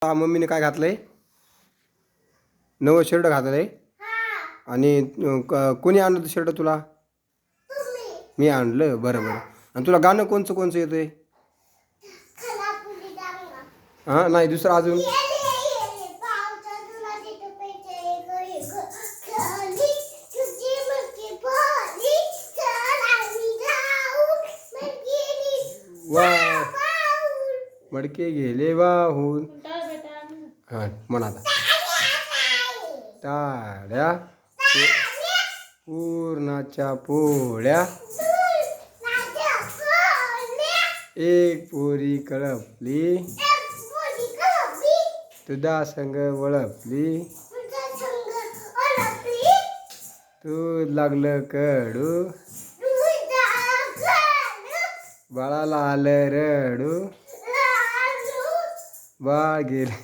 मम्मीने काय घातलंय? नवं शर्ट घातलंय. आणि कोणी आणलं शर्ट तुला? मी आणलं. बरं बरं. आणि तुला गाणं कोणचं कोणचं येतंय? हां नाही दुसरं अजून. वा मडके गेले वाहून. हां म्हणा आता. टाळ्या पूर्णाच्या पोळ्या एक पोरी कळपली तुझा संग वळपली तू लागलं कडू बाळाला आलं रडू बाळ गेले